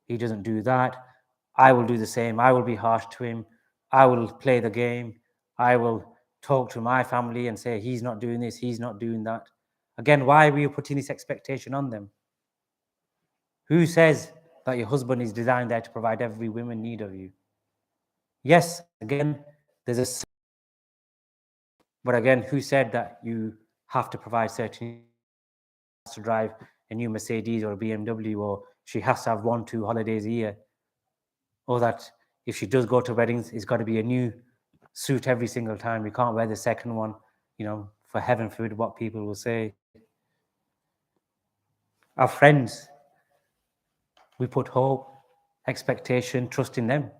he doesn't do that, I will do the same. I will be harsh to him. I will play the game. I will talk to my family and say, he's not doing this, he's not doing that. Again, why are you putting this expectation on them? Who says that your husband is designed there to provide every woman need of you? Yes, again, there's a... But again, who said that you have to provide certain... to drive a new Mercedes or a BMW, or she has to have 1-2 holidays a year, or that if she does go to weddings, it's got to be a new suit every single time. We can't wear the second one, for heaven forbid what people will say. Our friends, we put hope, expectation, trust in them.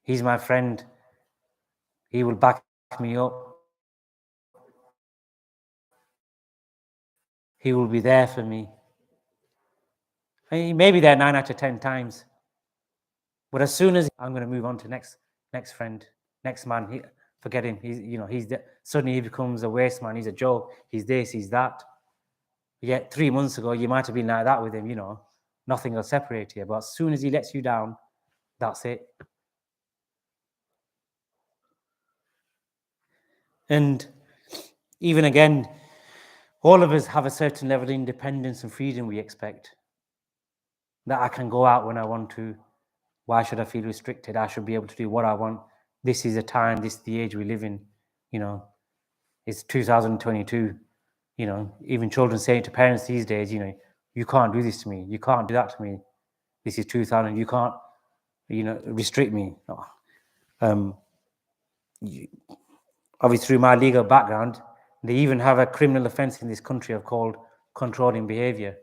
He's my friend. He will back me up. He will be there for me. He may be there 9 out of 10 times. But as soon as I'm going to move on to next friend, next man, forget him. Suddenly he becomes a waste man. He's a joke. He's this, he's that. Yet 3 months ago, you might have been like that with him, nothing will separate you. But as soon as he lets you down, that's it. And even again, all of us have a certain level of independence and freedom we expect. That I can go out when I want to. Why should I feel restricted? I should be able to do what I want. This is the time, this is the age we live in. It's 2022. Even children say to parents these days, you can't do this to me. You can't do that to me. This is 2000. You can't, restrict me. Obviously, through my legal background, they even have a criminal offence in this country called controlling behaviour.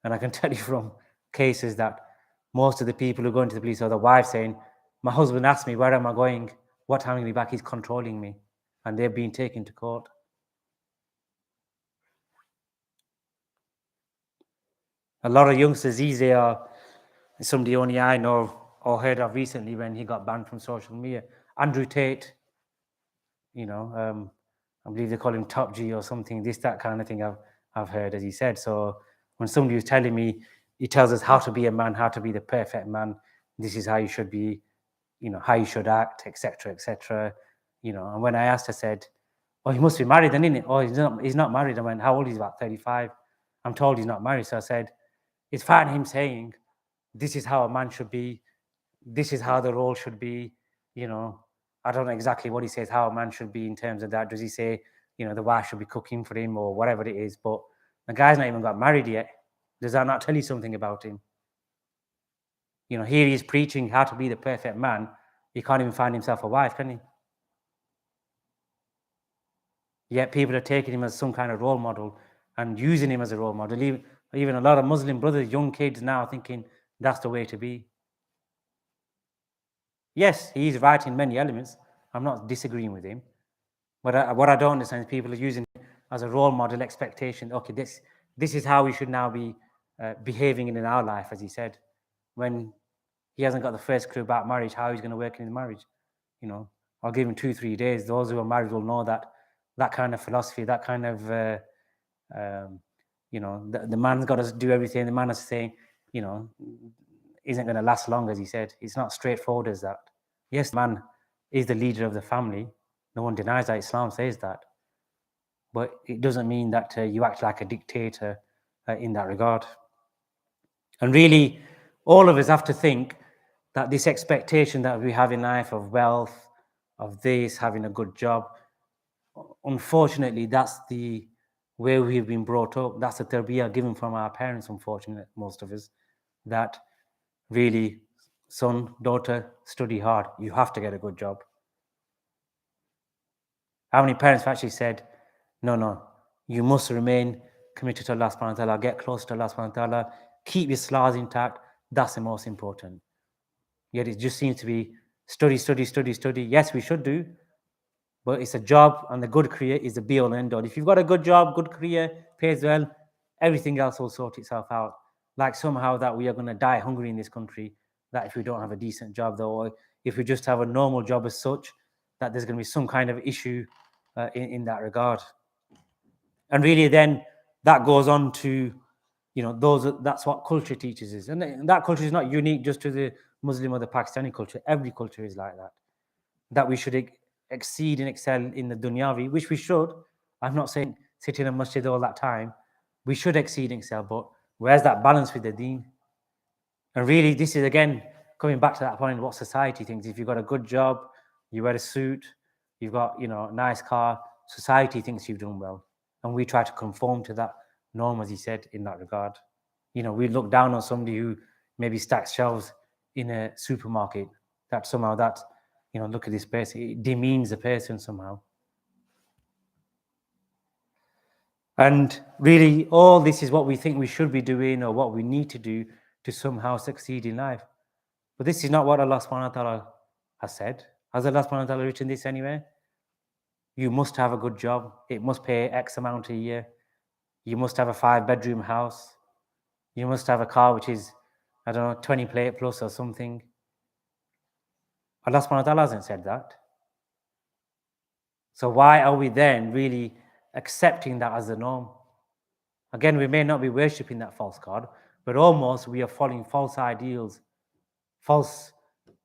And I can tell you from cases that most of the people who go into the police are the wives saying, my husband asked me, where am I going? What time will I be back? He's controlling me. And they're being taken to court. A lot of youngsters these days are somebody only I know or heard of recently when he got banned from social media. Andrew Tate, I believe they call him Top G or something, that kind of thing I've heard, as he said. So when somebody was telling me, he tells us how to be a man, how to be the perfect man, this is how you should be, how you should act, etc., etc. And when I asked, I said, oh, he must be married then, isn't it? Oh, he's not married. I went, how old is he? About 35. I'm told he's not married. So I said, it's fine him saying, this is how a man should be, this is how the role should be, I don't know exactly what he says, how a man should be in terms of that. Does he say, the wife should be cooking for him or whatever it is? But the guy's not even got married yet. Does that not tell you something about him? Here he is preaching how to be the perfect man. He can't even find himself a wife, can he? Yet people are taking him as some kind of role model and using him as a role model. Even a lot of Muslim brothers, young kids now thinking that's the way to be. Yes, he's right in many elements. I'm not disagreeing with him. But what I don't understand is people are using him as a role model expectation. Okay, this is how we should now be behaving in our life, as he said. When he hasn't got the first clue about marriage, how he's going to work in his marriage. I'll give him 2-3 days. Those who are married will know that kind of philosophy, that kind of, the man's got to do everything. The man is saying, isn't going to last long, as he said. It's not straightforward as that. Yes, the man is the leader of the family. No one denies that. Islam says that. But it doesn't mean that you act like a dictator in that regard. And really, all of us have to think that this expectation that we have in life of wealth, of this, having a good job, unfortunately, that's the way we've been brought up. That's the tarbiyah given from our parents, unfortunately, most of us, that really, son, daughter, study hard. You have to get a good job. How many parents have actually said, no, you must remain committed to Allah subhanahu wa ta'ala, get close to Allah subhanahu wa ta'ala, keep your salahs intact. That's the most important. Yet it just seems to be study. Yes, we should do, but it's a job, and the good career is the be all and end all. If you've got a good job, good career, pays well, everything else will sort itself out. Like somehow that we are going to die hungry in this country, that if we don't have a decent job, though, or if we just have a normal job as such, that there's going to be some kind of issue in that regard. And really then that goes on to, that's what culture teaches us. And that culture is not unique just to the Muslim or the Pakistani culture. Every culture is like that. That we should exceed and excel in the dunyavi, which we should. I'm not saying sit in a masjid all that time. We should exceed and excel, but where's that balance with the deen? And really, this is, again, coming back to that point, what society thinks. If you've got a good job, you wear a suit, you've got, a nice car, society thinks you've done well. And we try to conform to that norm, as he said, in that regard. We look down on somebody who maybe stacks shelves in a supermarket. That somehow look at this person, it demeans the person somehow. And really, all this is what we think we should be doing or what we need to do to somehow succeed in life. But this is not what Allah subhanahu wa ta'ala has said. Has Allah subhanahu wa ta'ala written this anywhere? You must have a good job. It must pay X amount a year. You must have a 5-bedroom house. You must have a car which is, 20 plate plus or something. Allah subhanahu wa ta'ala hasn't said that. So why are we then really accepting that as the norm? Again, we may not be worshipping that false god, but almost we are following false ideals, false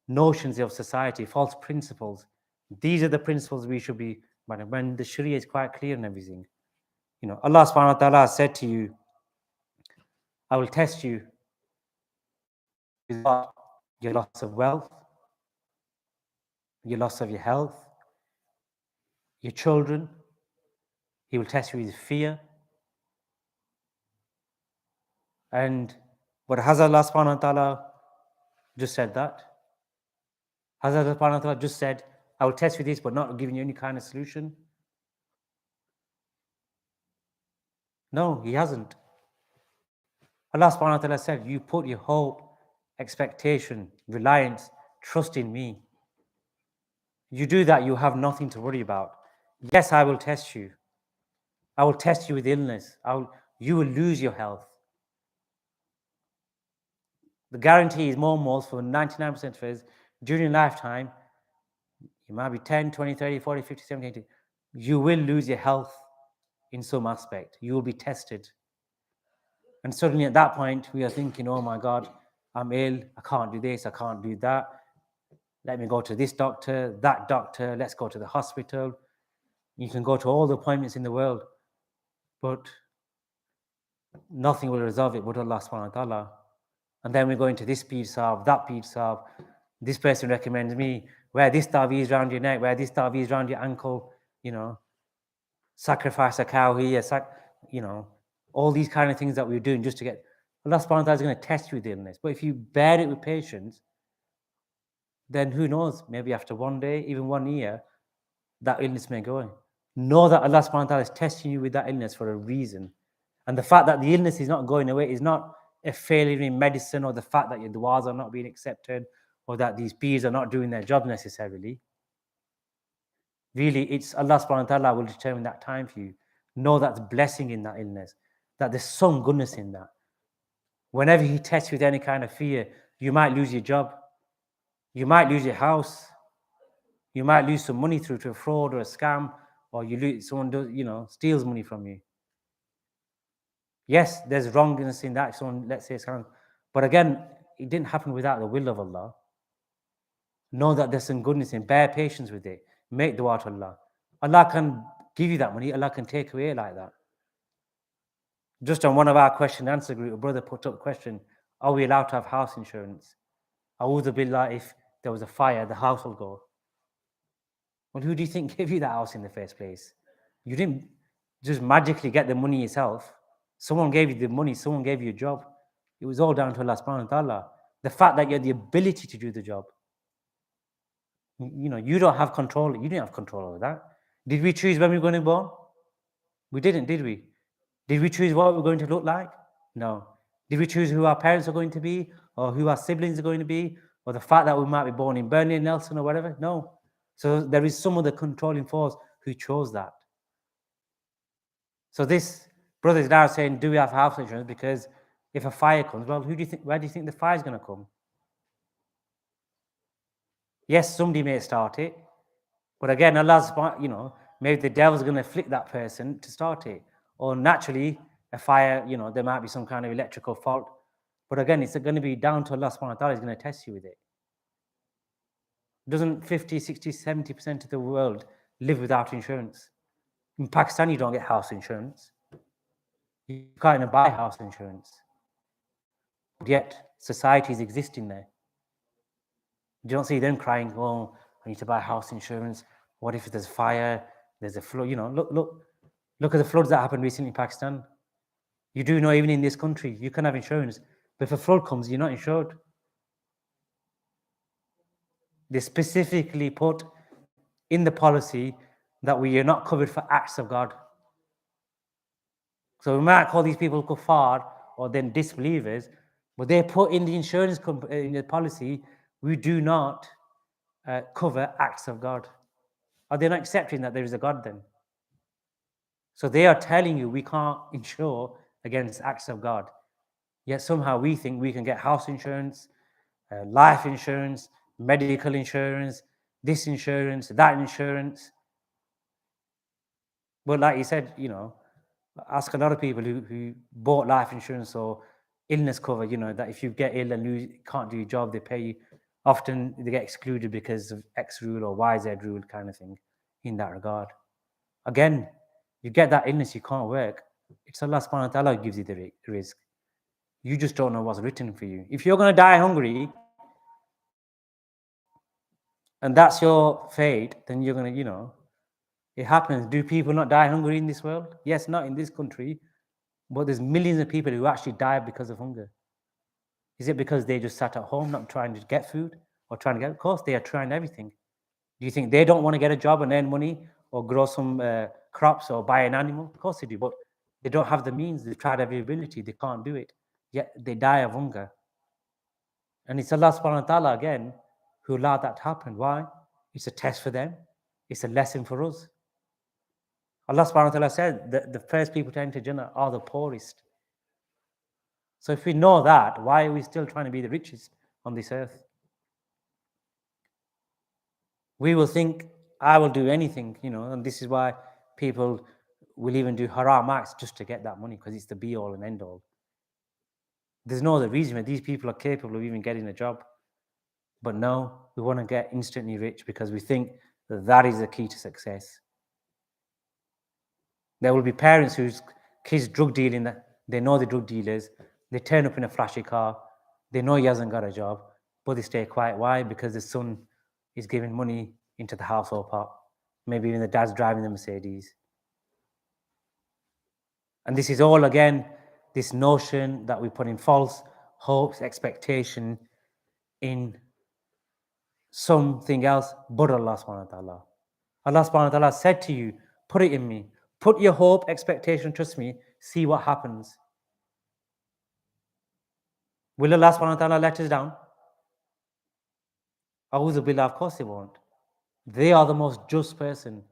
notions of society, false principles. These are the principles we should be, when the Sharia is quite clear and everything. Allah subhanahu wa ta'ala has said to you, I will test you with your loss of wealth, your loss of your health, your children. He will test you with fear. But has Allah subhanahu wa ta'ala just said that? Has Allah subhanahu wa ta'ala just said, I will test you this, but not giving you any kind of solution? No, He hasn't. Allah subhanahu wa ta'ala said, you put your hope, expectation, reliance, trust in me. You do that, you have nothing to worry about. Yes, I will test you. I will test you with illness. You will lose your health. The guarantee is more and more for 99% of us, during your lifetime, you might be 10, 20, 30, 40, 50, 70, 80. You will lose your health in some aspect. You will be tested. And suddenly at that point, we are thinking, oh my God, I'm ill. I can't do this. I can't do that. Let me go to this doctor, that doctor. Let's go to the hospital. You can go to all the appointments in the world, but nothing will resolve it but Allah subhanahu wa ta'ala. And then we go into this peed salve, that peed salve. This person recommends me, wear this taweez around your neck, wear this taweez around your ankle, sacrifice a cow here, all these kind of things that we're doing just to get. Allah subhanahu wa ta'ala is going to test you with illness. But if you bear it with patience, then who knows, maybe after one day, even 1 year, that illness may go away. Know that Allah subhanahu wa ta'ala is testing you with that illness for a reason. And the fact that the illness is not going away is not a failure in medicine, or the fact that your du'as are not being accepted, or that these peers are not doing their job necessarily. Really, it's Allah subhanahu wa ta'ala will determine that time for you. Know that's blessing in that illness, that there's some goodness in that. Whenever He tests you with any kind of fear, you might lose your job. You might lose your house. You might lose some money through to a fraud or a scam, or someone steals money from you. Yes, there's wrongness in that. Someone, let's say, scam. But again, it didn't happen without the will of Allah. Know that there's some goodness in. Bear patience with it. Make dua to Allah. Allah can give you that money. Allah can take away like that. Just on one of our question and answer group, a brother put up a question: are we allowed to have house insurance? A'udhu billah, if there was a fire, the house will go. Well, who do you think gave you that house in the first place? You didn't just magically get the money yourself. Someone gave you the money, someone gave you a job. It was all down to Allah subhanahu wa ta'ala. The fact that you had the ability to do the job. You don't have control. You didn't have control over that. Did we choose when we were going to be born? We didn't, did we? Did we choose what we were going to look like? No. Did we choose who our parents are going to be, or who our siblings are going to be, or the fact that we might be born in Burnley, Nelson, or whatever? No. So there is some other controlling force who chose that. So this brother is now saying, do we have house insurance? Because if a fire comes, well, where do you think the fire is going to come? Yes, somebody may start it, but again, Allah's, maybe the devil's going to flick that person to start it. Or naturally, a fire, there might be some kind of electrical fault. But again, it's going to be down to Allah subhanahu wa ta'ala is going to test you with it. Doesn't 50, 60, 70% of the world live without insurance? In Pakistan, you don't get house insurance. You can't even buy house insurance. Yet, societies exist in there. You don't see them crying, oh, I need to buy house insurance. What if there's fire, there's a flood? Look at the floods that happened recently in Pakistan. You do know even in this country, you can have insurance. But if a flood comes, you're not insured. They specifically put in the policy that we are not covered for acts of God. So we might call these people kuffar or then disbelievers, but they put in the insurance in the policy, we do not cover acts of God. Are they not accepting that there is a God then? So they are telling you we can't insure against acts of God. Yet somehow we think we can get house insurance, life insurance, medical insurance, this insurance, that insurance. But like you said, ask a lot of people who bought life insurance or illness cover, that if you get ill and can't do your job, they pay you. Often they get excluded because of X rule or YZ rule kind of thing in that regard. Again, you get that illness, you can't work. It's Allah subhanahu wa ta'ala who gives you the risk. You just don't know what's written for you. If you're going to die hungry, and that's your fate, then you're going to, it happens. Do people not die hungry in this world? Yes, not in this country, but there's millions of people who actually die because of hunger. Is it because they just sat at home not trying to get food or trying to get? Of course, they are trying everything. Do you think they don't want to get a job and earn money or grow some crops or buy an animal? Of course they do, but they don't have the means. They've tried every ability. They can't do it. Yet they die of hunger. And it's Allah subhanahu wa ta'ala again who allowed that to happen. Why? It's a test for them. It's a lesson for us. Allah subhanahu wa ta'ala said that the first people to enter Jannah are the poorest. So if we know that, why are we still trying to be the richest on this earth? We will think, I will do anything, and this is why people will even do haram acts just to get that money, because it's the be all and end all. There's no other reason why these people are capable of even getting a job. But no, we want to get instantly rich because we think that is the key to success. There will be parents whose kids drug dealing, they know the drug dealers, they turn up in a flashy car, they know he hasn't got a job, but they stay quiet. Why? Because the son is giving money into the household pot. Maybe even the dad's driving the Mercedes. And this is all, again, this notion that we put in false hopes, expectation in something else but Allah subhanahu wa ta'ala. Allah subhanahu wa ta'ala said to you, put it in me. Put your hope, expectation, trust me, see what happens. Will Allah subhanahu wa ta'ala let us down? A'udhu billah, of course they won't. They are the most just person.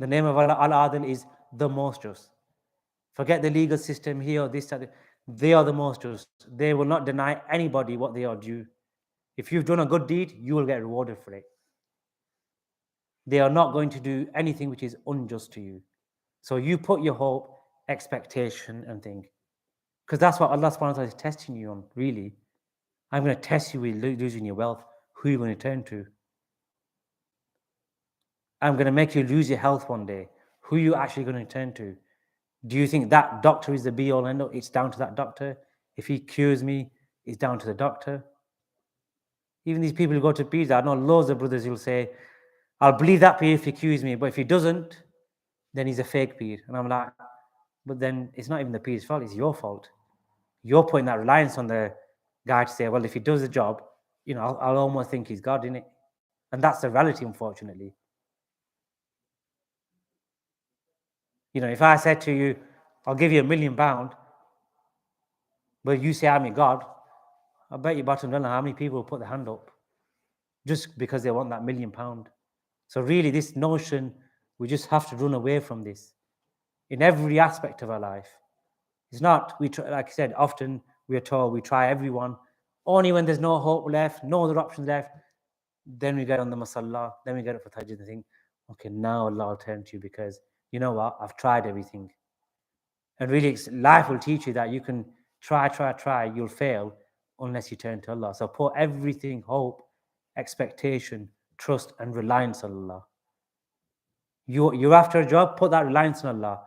The name of Allah, Al-Adil, is the most just. Forget the legal system here or this, that. They are the most just. They will not deny anybody what they are due. If you've done a good deed, you will get rewarded for it. They are not going to do anything which is unjust to you. So you put your hope, expectation, and think. Because that's what Allah subhanahu wa ta'ala is testing you on, really. I'm going to test you with losing your wealth. Who are you going to turn to? I'm going to make you lose your health one day. Who are you actually going to turn to? Do you think that doctor is the be-all end-all? It's down to that doctor. If he cures me, it's down to the doctor. Even these people who go to peers, I know loads of brothers who will say, I'll believe that peer if he cures me, but if he doesn't, then he's a fake peer. And I'm like, but then it's not even the peer's fault, it's your fault. You're putting that reliance on the guy to say, well, if he does the job, I'll almost think he's God, innit? And that's the reality, unfortunately. If I said to you, I'll give you £1 million, but you say I'm a God, I bet you bottom dollar how many people will put their hand up just because they want that £1 million. So really, this notion, we just have to run away from this in every aspect of our life. It's not, like I said, often we are told we try everyone. Only when there's no hope left, no other options left, then we get on the masalla, then we get up for tahajjud and think, okay, now Allah will turn to you because you know what? I've tried everything. And really, life will teach you that you can try, you'll fail unless you turn to Allah. So put everything, hope, expectation, trust, and reliance on Allah. You're after a job, put that reliance on Allah.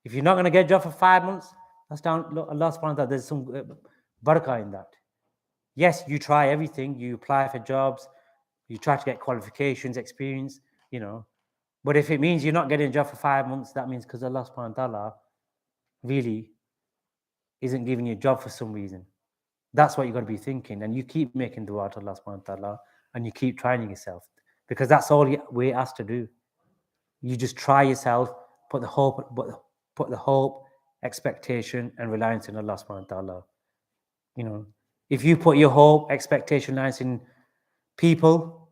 If you're not going to get a job for 5 months, that's down. Allah subhanahu wa ta'ala, there's some barakah in that. Yes, you try everything. You apply for jobs. You try to get qualifications, experience, But if it means you're not getting a job for 5 months, that means because Allah subhanahu wa ta'ala really isn't giving you a job for some reason. That's what you've got to be thinking. And you keep making dua to Allah subhanahu wa ta'ala and you keep trying yourself because that's all we're asked to do. You just try yourself, put the hope, expectation, and reliance in Allah subhanahu wa ta'ala. If you put your hope, expectation, reliance in people,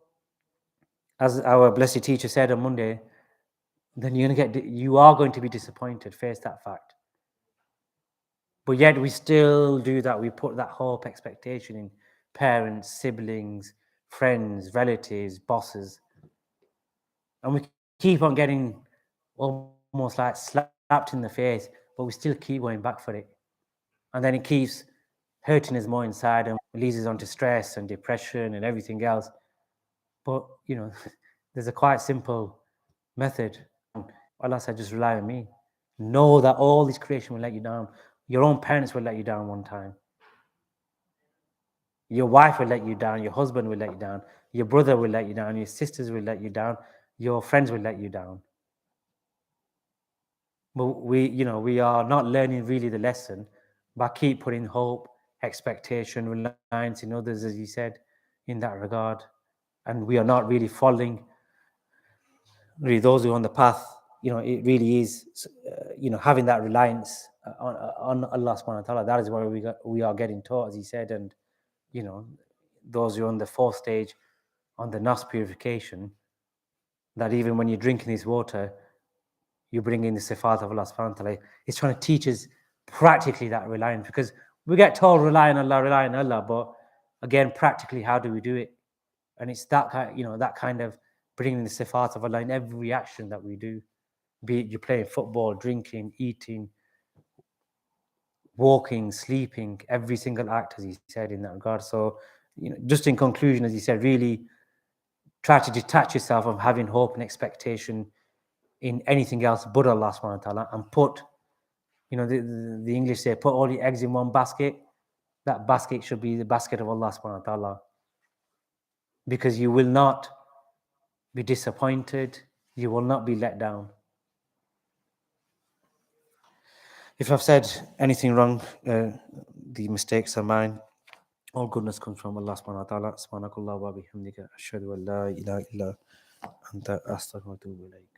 as our blessed teacher said on Monday, then you are going to be disappointed. Face that fact. But yet we still do that. We put that hope, expectation in parents, siblings, friends, relatives, bosses. And we keep on getting almost like slapped in the face, but we still keep going back for it. And then it keeps hurting us more inside and leads us on to stress and depression and everything else. But, there's a quite simple method. Allah said, just rely on me. Know that all this creation will let you down. Your own parents will let you down one time. Your wife will let you down. Your husband will let you down. Your brother will let you down. Your sisters will let you down. Your friends will let you down. But we are not learning really the lesson, but keep putting hope, expectation, reliance in others, as you said, in that regard. And we are not really following really those who are on the path. It really is, having that reliance on Allah subhanahu wa ta'ala. That is where we are getting taught, as he said. And, those who are on the fourth stage, on the nafs purification, that even when you're drinking this water, you bring in the sifat of Allah subhanahu wa ta'ala. It's trying to teach us practically that reliance, because we get told rely on Allah, but again, practically, how do we do it? And it's that kind of bringing the sifat of Allah in every action that we do, be it you're playing football, drinking, eating, walking, sleeping, every single act, as he said in that regard. So, just in conclusion, as he said, really try to detach yourself from having hope and expectation in anything else but Allah subhanahu wa ta'ala, and put, the English say, put all your eggs in one basket. That basket should be the basket of Allah subhanahu wa ta'ala, because you will not be disappointed, you will not be let down. If I've said anything wrong, the mistakes are mine. All goodness comes from Allah subhanahu wa ta'ala. Subhanakallah wa bihamdika ashhadu an la ilaha illa anta astaghfiruka wa atubu ilayk.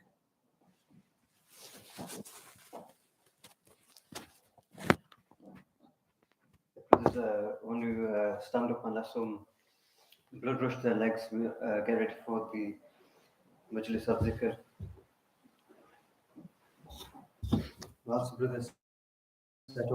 When you stand up and have some blood rush to their legs, get ready for the Majalis of Zikr. Lots of brothers